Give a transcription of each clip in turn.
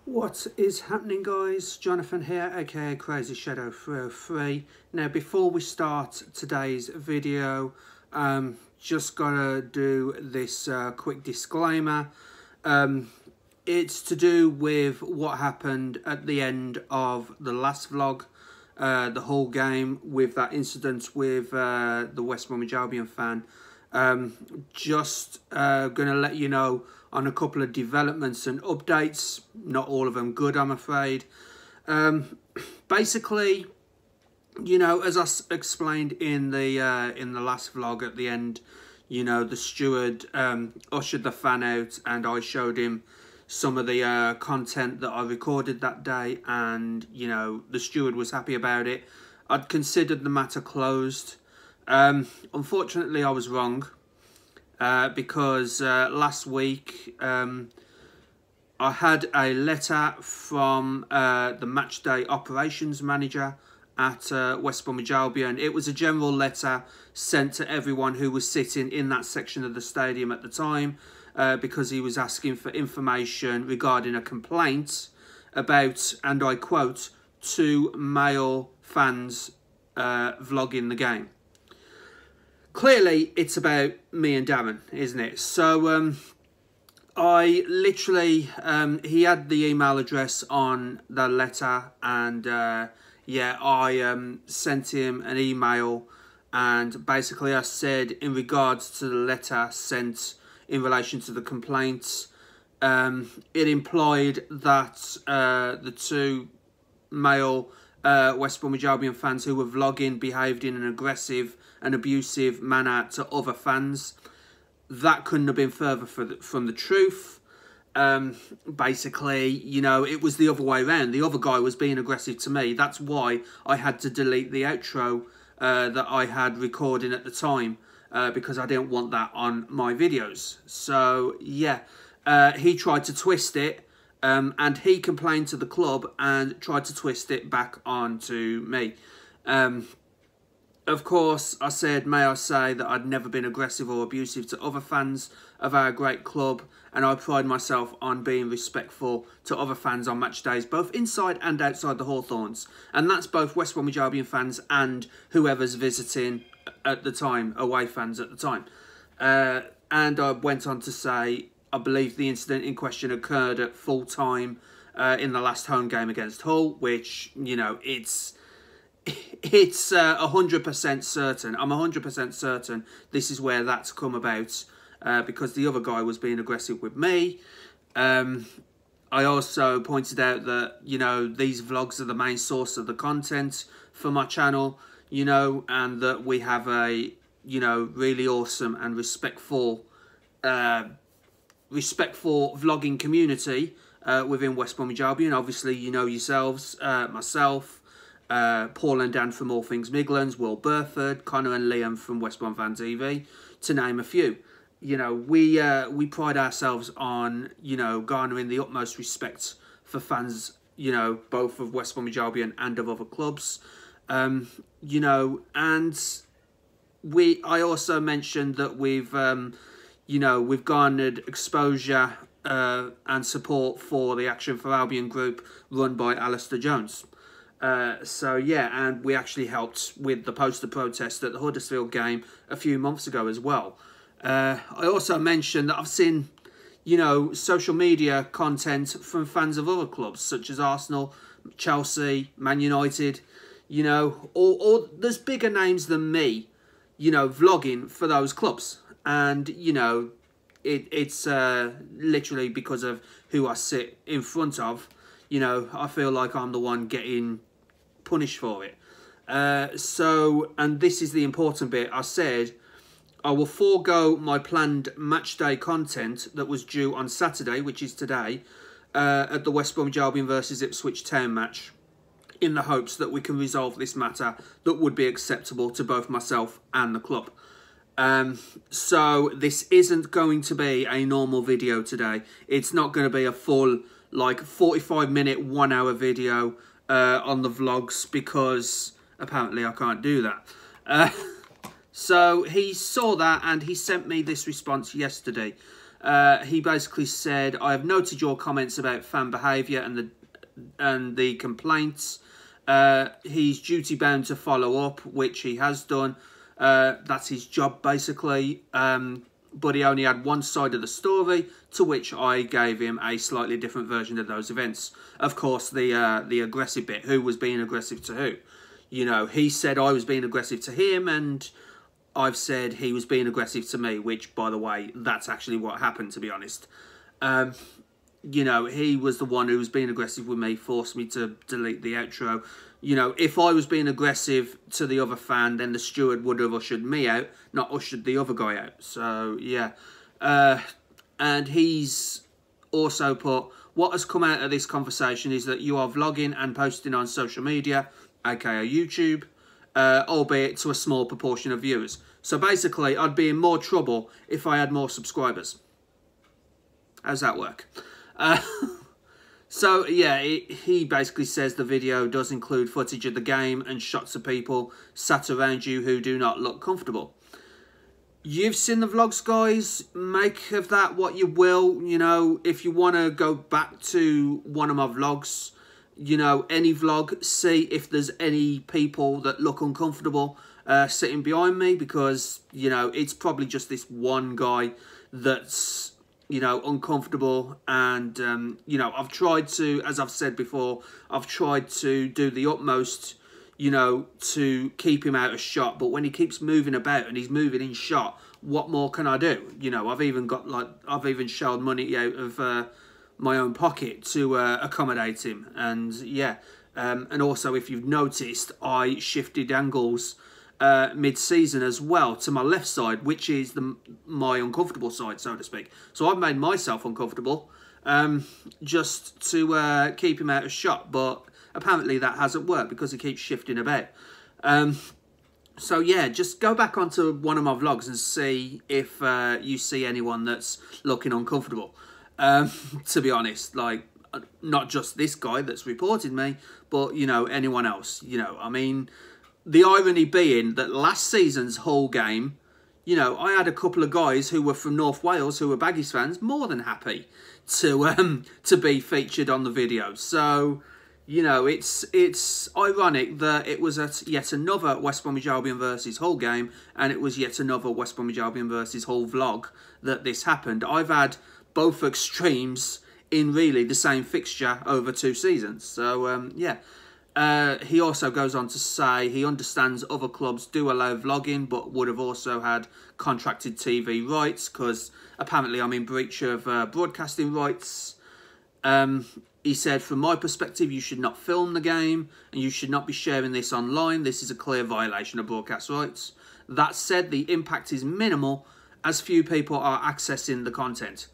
What is happening, guys? Jonathan here, aka Crazy Shadow 303. Now, before we start today's video, just gotta do this quick disclaimer. It's to do with what happened at the end of the last vlog, the whole game, with that incident with the West Bromwich Albion fan. Just gonna let you know on a couple of developments and updates, not all of them good, I'm afraid. Basically, you know, as I explained in the last vlog at the end, you know, the steward ushered the fan out and I showed him some of the content that I recorded that day, and, you know, the steward was happy about it. I'd considered the matter closed. Unfortunately, I was wrong. Because last week I had a letter from the matchday operations manager at West Bromwich Albion. It was a general letter sent to everyone who was sitting in that section of the stadium at the time, because he was asking for information regarding a complaint about, and I quote, 2 male fans vlogging the game. Clearly, it's about me and Darren, isn't it? So, I literally, he had the email address on the letter, and yeah, I sent him an email, and basically I said, in regards to the letter sent in relation to the complaints, it implied that the 2 male West Bromwich Albion fans who were vlogging behaved in an aggressive and abusive manner to other fans. That couldn't have been further from the truth. Basically, you know, it was the other way around. The other guy was being aggressive to me. That's why I had to delete the outro that I had recording at the time, because I didn't want that on my videos. So, yeah, he tried to twist it, and he complained to the club and tried to twist it back onto me. Of course, I said, may I say, that I'd never been aggressive or abusive to other fans of our great club, and I pride myself on being respectful to other fans on match days, both inside and outside the Hawthorns. And that's both West Bromwich Albion fans and whoever's visiting at the time, away fans at the time. And I went on to say, I believe the incident in question occurred at full time in the last home game against Hull, which, you know, it's 100% certain. I'm 100% certain this is where that's come about, because the other guy was being aggressive with me. I also pointed out that, you know, these vlogs are the main source of the content for my channel, you know, and that we have a, you know, really awesome and respectful vlogging community within West Bromwich Albion. Obviously, you know yourselves, myself, Paul and Dan from All Things Midlands, Will Burford, Connor and Liam from West Brom Fan TV, to name a few. You know, we pride ourselves on, you know, garnering the utmost respect for fans, you know, both of West Bromwich Albion and of other clubs. You know, and I also mentioned that we've, you know, we've garnered exposure and support for the Action for Albion group run by Alistair Jones. So, yeah, and we actually helped with the poster protest at the Huddersfield game a few months ago as well. I also mentioned that I've seen, you know, social media content from fans of other clubs, such as Arsenal, Chelsea, Man United, you know, or there's bigger names than me, you know, vlogging for those clubs. And, you know, it's literally because of who I sit in front of. You know, I feel like I'm the one getting punished for it. So, and this is the important bit, I said, I will forego my planned matchday content that was due on Saturday, which is today, at the West Bromwich Albion versus Ipswich Town match, in the hopes that we can resolve this matter that would be acceptable to both myself and the club. So this isn't going to be a normal video today. It's not going to be a full, like, 45-minute, 1-hour video on the vlogs, because apparently I can't do that. So he saw that and he sent me this response yesterday. He basically said, I have noted your comments about fan behaviour and the complaints. He's duty bound to follow up, which he has done. That's his job, basically. But he only had one side of the story, to which I gave him a slightly different version of those events. Of course, the aggressive bit. Who was being aggressive to who? You know, he said I was being aggressive to him, and I've said he was being aggressive to me, which, by the way, that's actually what happened, to be honest. You know, he was the one who was being aggressive with me, forced me to delete the outro. You know, if I was being aggressive to the other fan, then the steward would have ushered me out, not ushered the other guy out. So, yeah. And he's also put, what has come out of this conversation is that you are vlogging and posting on social media, aka YouTube, albeit to a small proportion of viewers. So basically, I'd be in more trouble if I had more subscribers. How's that work? So, yeah, he basically says the video does include footage of the game and shots of people sat around you who do not look comfortable. You've seen the vlogs, guys. Make of that what you will. You know, if you want to go back to one of my vlogs, you know, any vlog, see if there's any people that look uncomfortable sitting behind me, because, you know, it's probably just this one guy that's, you know, uncomfortable. And, you know, I've tried to, as I've said before, I've tried to do the utmost, you know, to keep him out of shot. But when he keeps moving about and he's moving in shot, what more can I do? You know, I've even got, like, I've even shelled money out of my own pocket to accommodate him. And, yeah, and also, if you've noticed, I shifted angles mid-season as well to my left side, which is my uncomfortable side, so to speak. So I've made myself uncomfortable just to keep him out of shot, but apparently that hasn't worked because he keeps shifting about. So yeah, just go back onto one of my vlogs and see if you see anyone that's looking uncomfortable. To be honest, like, not just this guy that's reported me, but, you know, anyone else. You know, I mean, the irony being that last season's whole game, you know, I had a couple of guys who were from North Wales who were Baggies fans more than happy to be featured on the video. So, you know, it's ironic that it was yet another West Bromwich Albion versus Hull game, and it was yet another West Bromwich Albion versus Hull vlog that this happened. I've had both extremes in really the same fixture over 2 seasons. So, yeah. He also goes on to say he understands other clubs do allow vlogging, but would have also had contracted TV rights, because apparently I'm in breach of broadcasting rights. He said, from my perspective, you should not film the game and you should not be sharing this online. This is a clear violation of broadcast rights. That said, the impact is minimal as few people are accessing the content.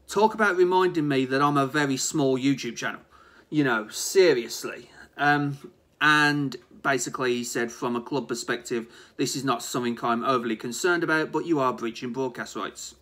Talk about reminding me that I'm a very small YouTube channel. You know, seriously. And basically he said, from a club perspective, this is not something I'm overly concerned about, but you are breaching broadcast rights.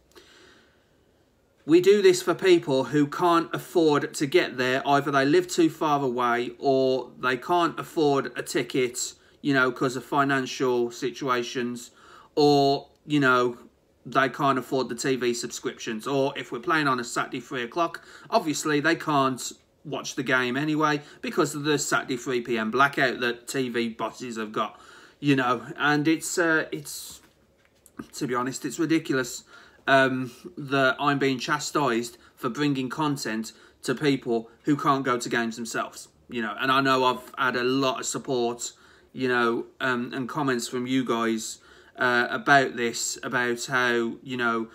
We do this for people who can't afford to get there. Either they live too far away or they can't afford a ticket, you know, because of financial situations, or, you know, they can't afford the TV subscriptions. Or if we're playing on a Saturday 3 o'clock, obviously they can't watch the game anyway because of the Saturday 3 PM blackout that TV bosses have got, you know. And it's to be honest, it's ridiculous that I'm being chastised for bringing content to people who can't go to games themselves, you know. And I know I've had a lot of support, you know, and comments from you guys about this, about how, you know,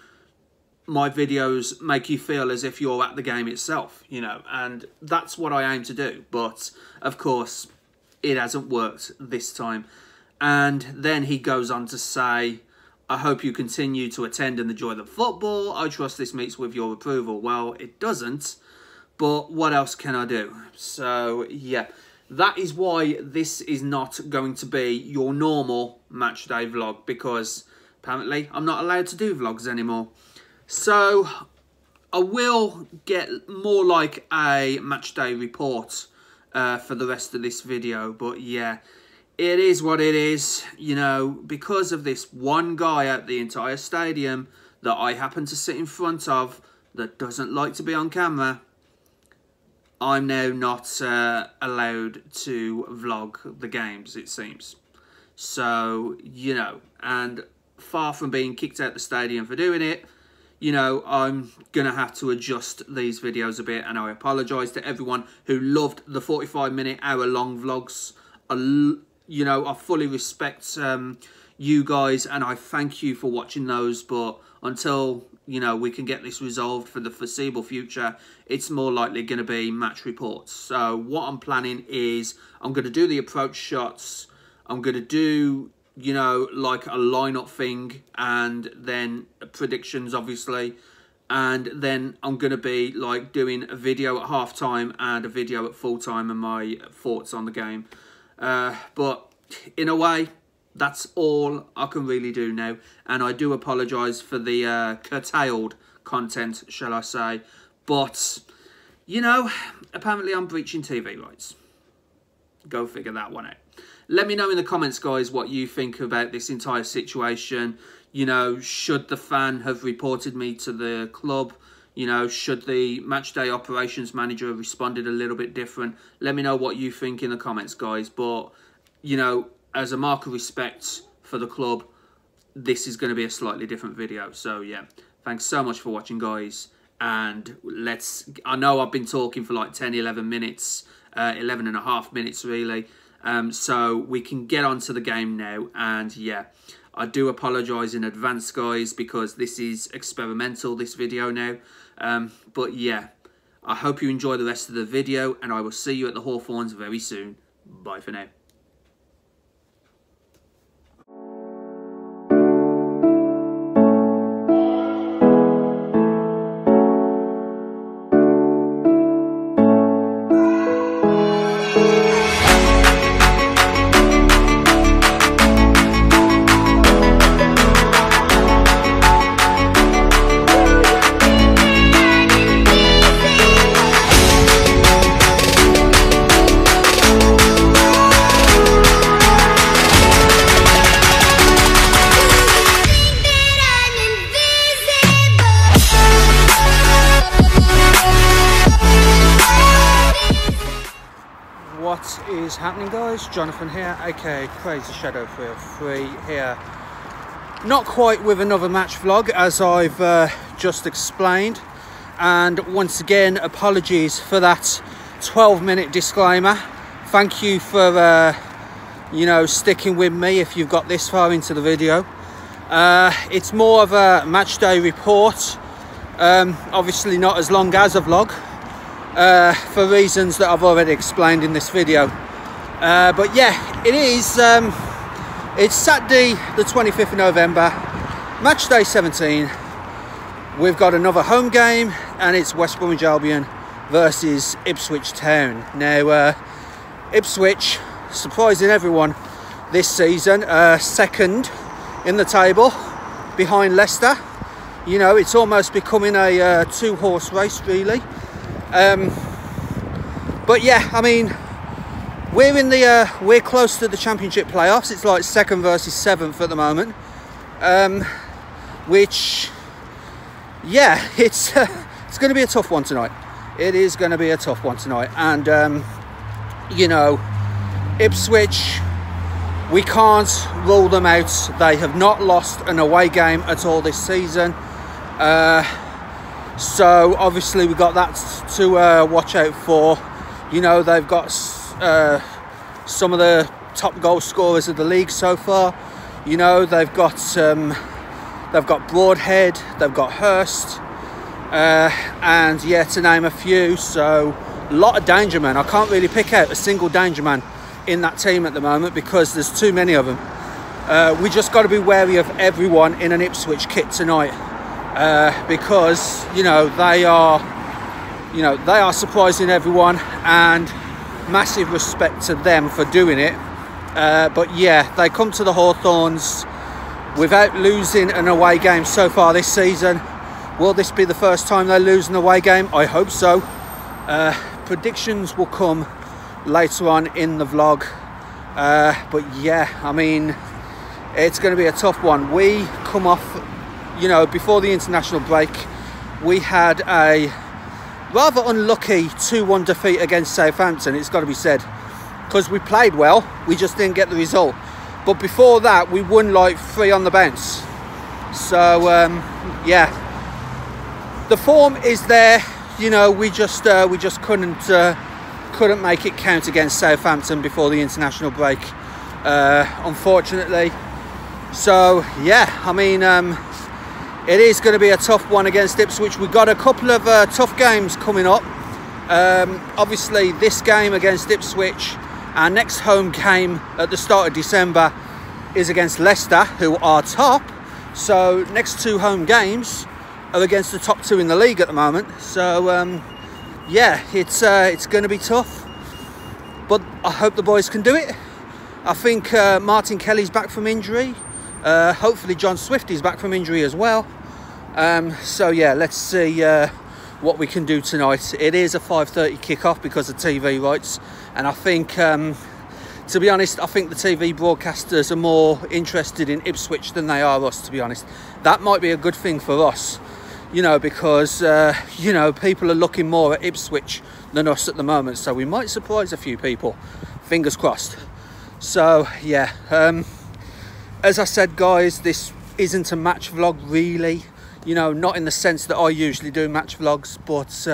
my videos make you feel as if you're at the game itself, you know, and that's what I aim to do. But, of course, it hasn't worked this time. And then he goes on to say, I hope you continue to attend and enjoy the football. I trust this meets with your approval. Well, it doesn't, but what else can I do? So, yeah, that is why this is not going to be your normal match day vlog, because apparently I'm not allowed to do vlogs anymore. So, I will get more like a matchday report for the rest of this video. But yeah, it is what it is. You know, because of this one guy at the entire stadium that I happen to sit in front of that doesn't like to be on camera, I'm now not allowed to vlog the games, it seems. So, you know, and far from being kicked out the stadium for doing it, you know, I'm going to have to adjust these videos a bit, and I apologise to everyone who loved the 45-minute, hour-long vlogs. You know, I fully respect you guys, and I thank you for watching those, but until, you know, we can get this resolved for the foreseeable future, it's more likely going to be match reports. So what I'm planning is I'm going to do the approach shots, I'm going to do, you know, like a lineup thing, and then predictions, obviously, and then I'm going to be like doing a video at half time and a video at full time and my thoughts on the game. But in a way, that's all I can really do now, and I do apologise for the curtailed content, shall I say, but, you know, apparently I'm breaching TV rights. Go figure that one out. Let me know in the comments, guys, what you think about this entire situation. You know, should the fan have reported me to the club? You know, should the matchday operations manager have responded a little bit different? Let me know what you think in the comments, guys. But, you know, as a mark of respect for the club, this is going to be a slightly different video. So, yeah, thanks so much for watching, guys. And I know I've been talking for like 10, 11 minutes, 11 and a half minutes, really. So we can get on to the game now, and yeah, I do apologise in advance, guys, because this is experimental, this video now, but yeah, I hope you enjoy the rest of the video, and I will see you at the Hawthorns very soon. Bye for now. What is happening, guys? Jonathan here, aka Crazy Shadow 303 here. Not quite with another match vlog, as I've just explained, and once again, apologies for that 12-minute disclaimer. Thank you for you know, sticking with me if you've got this far into the video. It's more of a match day report, obviously not as long as a vlog, for reasons that I've already explained in this video. But yeah, it is, it's Saturday the 25th of November, match day 17. We've got another home game, and it's West Bromwich Albion versus Ipswich Town. Now, Ipswich, surprising everyone this season, second in the table behind Leicester. You know, it's almost becoming a two-horse race, really. But yeah, I mean, we're close to the Championship playoffs. It's like 2nd versus 7th at the moment, which, yeah, it's going to be a tough one tonight. It is going to be a tough one tonight, and you know, Ipswich, we can't rule them out. They have not lost an away game at all this season. So obviously we've got that to watch out for. You know, they've got some of the top goal scorers of the league so far. You know, they've got Broadhead, they've got Hurst, and yeah, to name a few. So a lot of danger men. I can't really pick out a single danger man in that team at the moment because there's too many of them. We just got to be wary of everyone in an Ipswich kit tonight, because you know, they are surprising everyone, and massive respect to them for doing it. But yeah, they come to the Hawthorns without losing an away game so far this season. Will this be the first time they lose an away game? I hope so. Predictions will come later on in the vlog. But yeah, I mean, it's going to be a tough one. We come off you know, before the international break, we had a rather unlucky 2-1 defeat against Southampton, it's got to be said, because we played well, we just didn't get the result. But before that, we won like 3 on the bounce. So yeah, the form is there. You know, we just couldn't make it count against Southampton before the international break, unfortunately. So yeah, I mean, it is going to be a tough one against Ipswich. We've got a couple of tough games coming up. Obviously, this game against Ipswich, our next home game at the start of December is against Leicester, who are top. So next 2 home games are against the top 2 in the league at the moment. So yeah, it's going to be tough, but I hope the boys can do it. I think Martin Kelly's back from injury. Hopefully John Swift is back from injury as well. So yeah, let's see what we can do tonight. It is a 5:30 kickoff because of TV rights, and I think, to be honest, I think the TV broadcasters are more interested in Ipswich than they are us, to be honest. That might be a good thing for us, you know, because you know, people are looking more at Ipswich than us at the moment, so we might surprise a few people, fingers crossed. So yeah, as I said, guys, this isn't a match vlog really, you know, not in the sense that I usually do match vlogs, but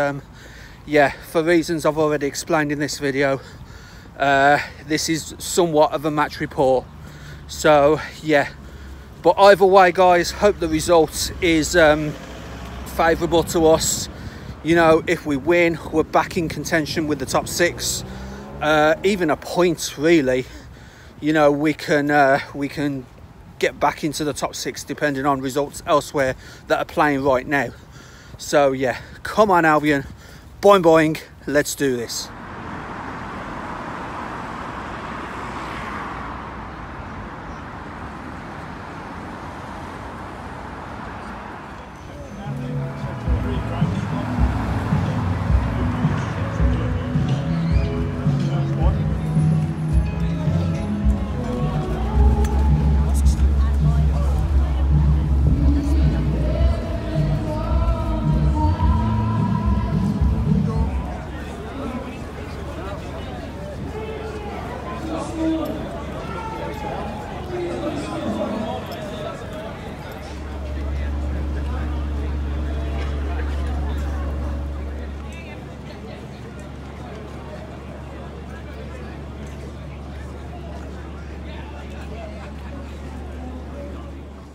yeah, for reasons I've already explained in this video, this is somewhat of a match report. So yeah, but either way, guys, hope the result is favourable to us. You know, if we win, we're back in contention with the top 6, even a point really. You know, we can get back into the top 6 depending on results elsewhere that are playing right now. So yeah, come on Albion, boing boing, let's do this.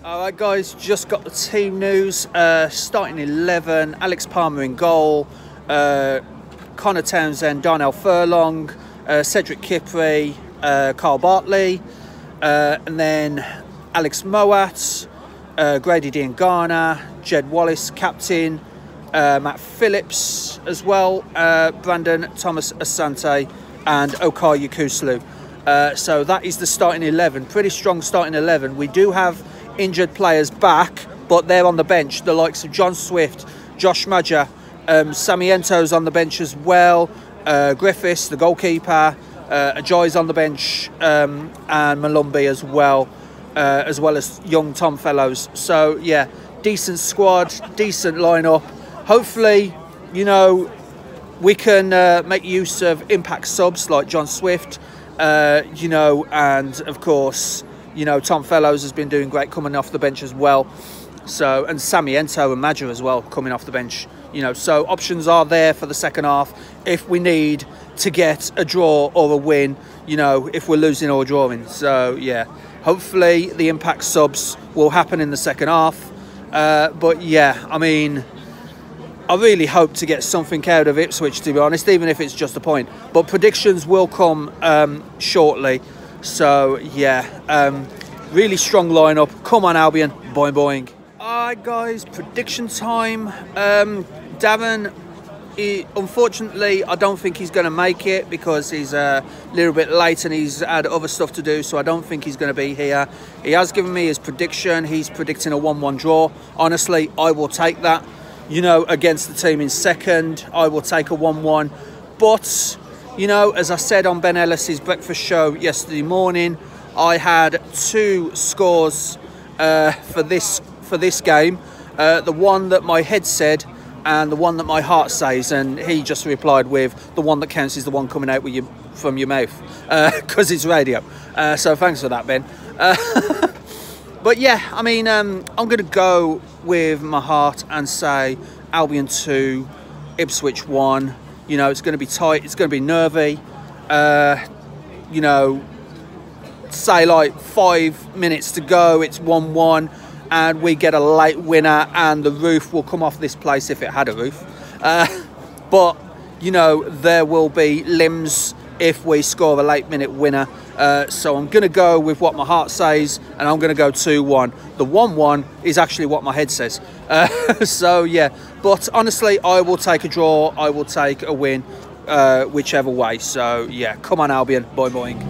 Alright guys, just got the team news. Starting 11, Alex Palmer in goal, Connor Townsend, Darnell Furlong, Cedric Kipri, Carl Bartley, and then Alex Moat, Grady Diangana, Jed Wallace, captain, Matt Phillips as well, Brandon Thomas Asante, and Okai Yakuslu. So that is the starting 11, pretty strong starting 11. We do have injured players back, but they're on the bench, the likes of John Swift, Josh Madger, Samiento's on the bench as well, Griffiths, the goalkeeper, Ajoy's on the bench, and Malumbi as well as young Tom Fellows. So yeah, decent squad, decent lineup. Hopefully, you know, we can make use of impact subs like John Swift, you know, and of course, you know, Tom Fellows has been doing great coming off the bench as well. So, and Samiento and Madger as well coming off the bench. You know, so options are there for the second half if we need to get a draw or a win, you know, if we're losing or drawing. So yeah, hopefully the impact subs will happen in the second half. But yeah, I mean, I really hope to get something out of Ipswich, to be honest, even if it's just a point. But predictions will come shortly. So yeah, really strong lineup. Come on Albion, boing boing. Alright guys, prediction time. Darren, unfortunately, I don't think he's going to make it because he's a little bit late and he's had other stuff to do, so I don't think he's going to be here. He has given me his prediction. He's predicting a 1-1 draw. Honestly, I will take that. You know, against the team in second, I will take a 1-1. But, you know, as I said on Ben Ellis's breakfast show yesterday morning, I had 2 scores for this for this game, the one that my head said and the one that my heart says, and he just replied with the one that counts is the one coming out with from your mouth, because it's radio. So thanks for that, Ben. But yeah, I mean, I'm going to go with my heart and say Albion 2, Ipswich 1. You know, it's going to be tight, it's going to be nervy. You know, say like 5 minutes to go, it's 1-1, and we get a late winner, and the roof will come off this place if it had a roof. But, you know, there will be limbs if we score a late minute winner. So I'm going to go with what my heart says, and I'm going to go 2-1. The 1-1 is actually what my head says. So yeah, but honestly, I will take a draw, I will take a win, whichever way. So yeah, come on Albion, boing boing.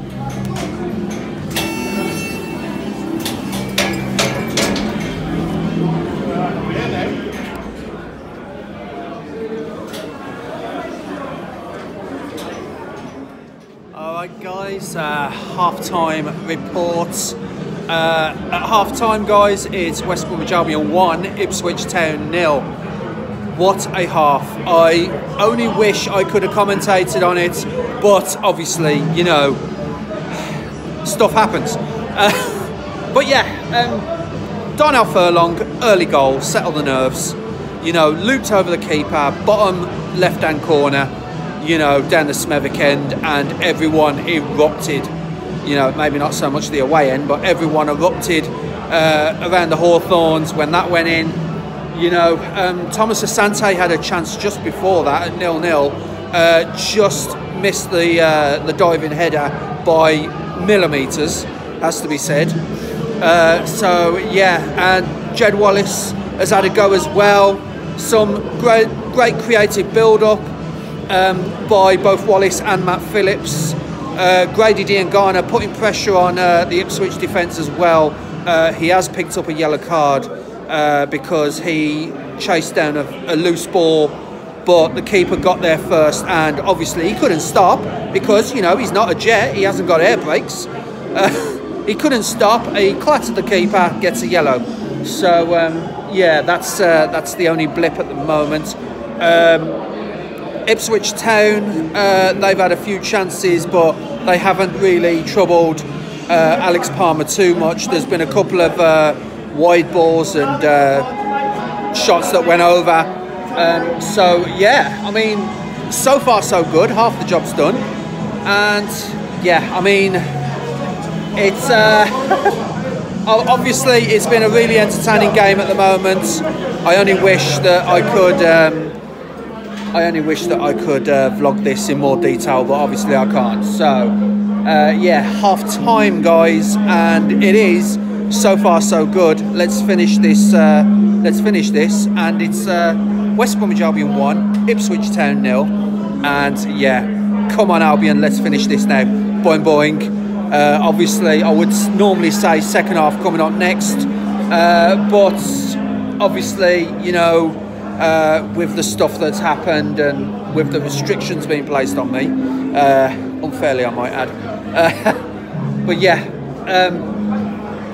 Alright guys, half-time reports. At half-time guys, it's West Bromwich Albion 1, Ipswich Town 0. What a half. I only wish I could have commentated on it, but obviously, you know, stuff happens. But yeah, Darnell Furlong, early goal, settled the nerves. You know, looped over the keeper, bottom left-hand corner, you know, down the Smethwick end, and everyone erupted. You know, maybe not so much the away end, but everyone erupted around the Hawthorns when that went in. You know, Thomas Asante had a chance just before that at 0-0, just missed the diving header by millimetres, has to be said. So yeah, and Jed Wallace has had a go as well. Some great creative build-up by both Wallace and Matt Phillips. Grady Diangana putting pressure on the Ipswich defence as well. He has picked up a yellow card because he chased down a loose ball, but the keeper got there first, and obviously he couldn't stop because, you know, he's not a jet, he hasn't got air brakes. He couldn't stop, he clattered the keeper, gets a yellow. So yeah, that's the only blip at the moment. Ipswich Town, they've had a few chances, but they haven't really troubled Alex Palmer too much. There's been a couple of wide balls and shots that went over. So yeah, I mean, so far so good. Half the job's done, and yeah, I mean, it's obviously it's been a really entertaining game at the moment. I only wish that I could. Vlog this in more detail, but obviously I can't. So yeah, half time guys, and it is so far so good. Let's finish this. And it's West Bromwich Albion 1, Ipswich Town 0. And yeah, come on Albion, let's finish this now. Boing boing. Obviously I would normally say second half coming up next, but obviously, you know, with the stuff that's happened and with the restrictions being placed on me, unfairly I might add, but yeah,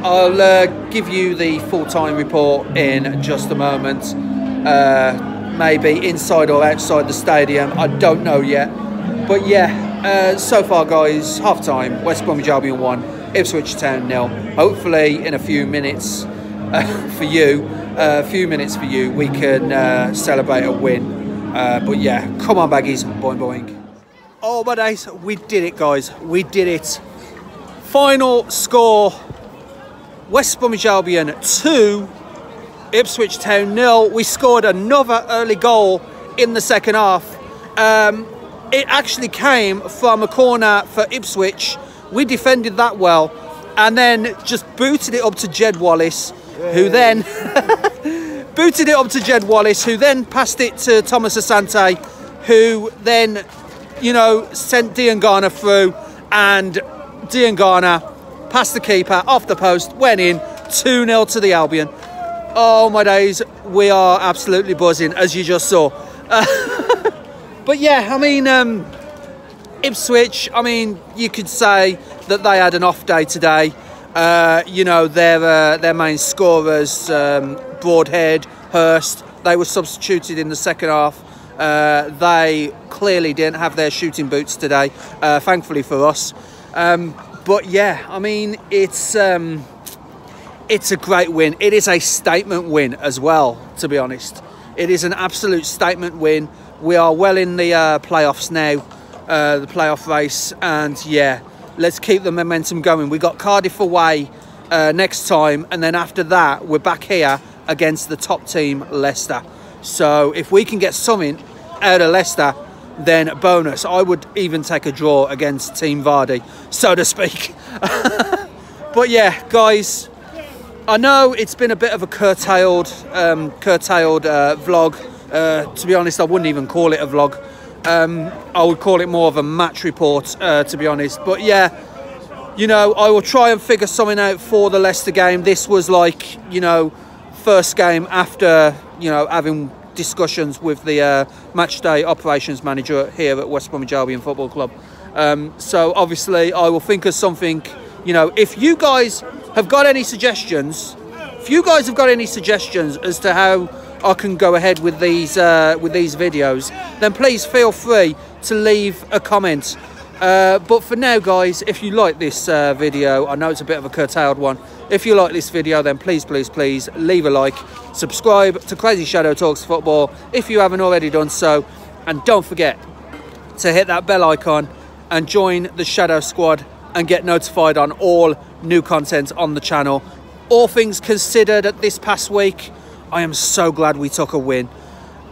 I'll give you the full-time report in just a moment, maybe inside or outside the stadium, I don't know yet, but yeah, so far guys, half-time, West Bromwich Albion 1, Ipswich Town 0, hopefully in a few minutes for you, we can celebrate a win. But yeah, come on baggies, boing boing. Oh my days, we did it guys, we did it. Final score, West Bromwich Albion 2, Ipswich Town 0. We scored another early goal in the second half. It actually came from a corner for Ipswich. We defended that well, and then just booted it up to Jed Wallace, who then passed it to Thomas Asante, who then, you know, sent Diangana through, and Diangana passed the keeper off the post, went in, 2-0 to the Albion. Oh my days, we are absolutely buzzing, as you just saw. But yeah, I mean, Ipswich, I mean, you could say that they had an off day today. You know, their main scorers, Broadhead, Hurst, they were substituted in the second half. They clearly didn't have their shooting boots today, thankfully for us. But yeah, I mean, it's a great win. It is a statement win as well, to be honest. It is an absolute statement win. We are well in the playoffs now, the playoff race, and yeah, let's keep the momentum going. We got Cardiff away next time, and then after that, we're back here against the top team, Leicester. So if we can get something out of Leicester, then bonus. I would even take a draw against Team Vardy, so to speak. But yeah, guys, I know it's been a bit of a curtailed vlog. To be honest, I wouldn't even call it a vlog. I would call it more of a match report, to be honest. But yeah, you know, I will try and figure something out for the Leicester game. This was like, you know, first game after, you know, having discussions with the matchday operations manager here at West Bromwich Albion Football Club. So obviously I will think of something. You know, if you guys have got any suggestions, as to how I can go ahead with these videos, then please feel free to leave a comment. But for now, guys, if you like this video, I know it's a bit of a curtailed one. If you like this video, then please leave a like, subscribe to Crazy Shadow Talks Football if you haven't already done so, and don't forget to hit that bell icon and join the Shadow Squad and get notified on all new content on the channel. All things considered, at this past week, I am so glad we took a win.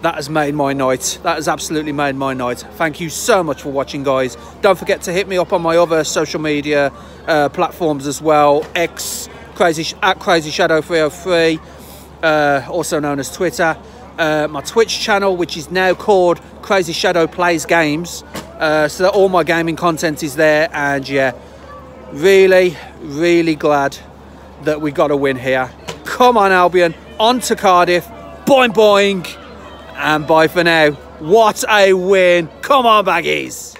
That has made my night. That has absolutely made my night. Thank you so much for watching, guys. Don't forget to hit me up on my other social media platforms as well. X, at Crazy Shadow 303, also known as Twitter. My Twitch channel, which is now called Crazy Shadow Plays Games. So that all my gaming content is there. And yeah, really glad that we got a win here. Come on, Albion. On to Cardiff. Boing, boing. And bye for now. What a win. Come on, Baggies.